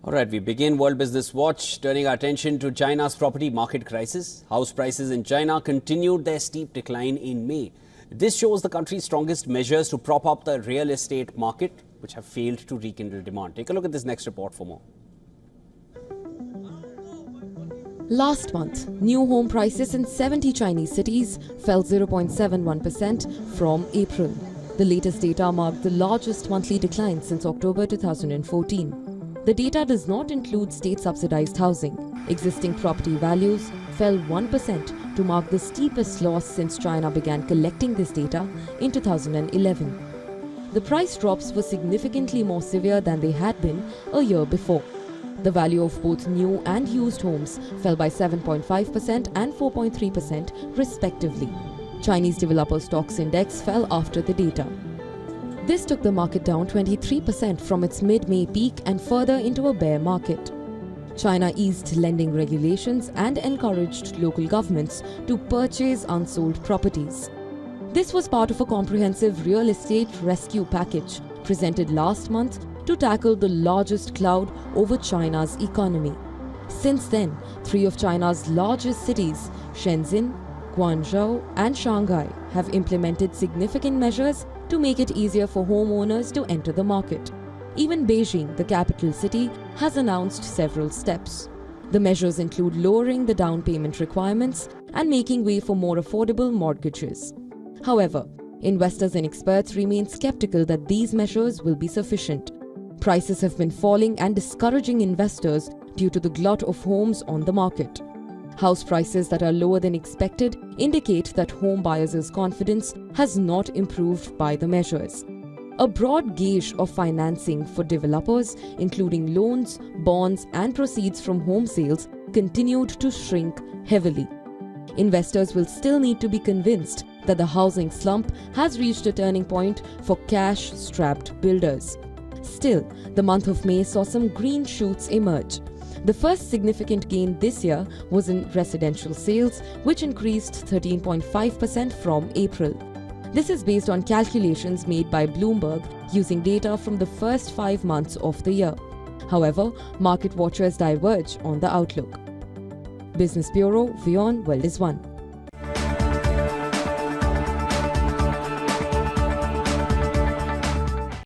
All right, we begin World Business Watch, turning our attention to China's property market crisis. House prices in China continued their steep decline in May. This shows the country's strongest measures to prop up the real estate market, which have failed to rekindle demand. Take a look at this next report for more. Last month, new home prices in 70 Chinese cities fell 0.71% from April. The latest data marked the largest monthly decline since October 2014. The data does not include state-subsidized housing. Existing property values fell 1% to mark the steepest loss since China began collecting this data in 2011. The price drops were significantly more severe than they had been a year before. The value of both new and used homes fell by 7.5% and 4.3% respectively. Chinese Developer Stocks Index fell after the data. This took the market down 23% from its mid-May peak and further into a bear market. China eased lending regulations and encouraged local governments to purchase unsold properties. This was part of a comprehensive real estate rescue package presented last month to tackle the largest cloud over China's economy. Since then, 3 of China's largest cities, Shenzhen, Guangzhou and Shanghai, have implemented significant measures to make it easier for homeowners to enter the market. Even Beijing, the capital city, has announced several steps. The measures include lowering the down payment requirements and making way for more affordable mortgages. However, investors and experts remain skeptical that these measures will be sufficient. Prices have been falling and discouraging investors due to the glut of homes on the market. House prices that are lower than expected indicate that home buyers' confidence has not improved by the measures. A broad gauge of financing for developers, including loans, bonds and proceeds from home sales, continued to shrink heavily. Investors will still need to be convinced that the housing slump has reached a turning point for cash-strapped builders. Still, the month of May saw some green shoots emerge. The first significant gain this year was in residential sales, which increased 13.5% from April. This is based on calculations made by Bloomberg using data from the first 5 months of the year. However, market watchers diverge on the outlook. Business Bureau, WION, World is One.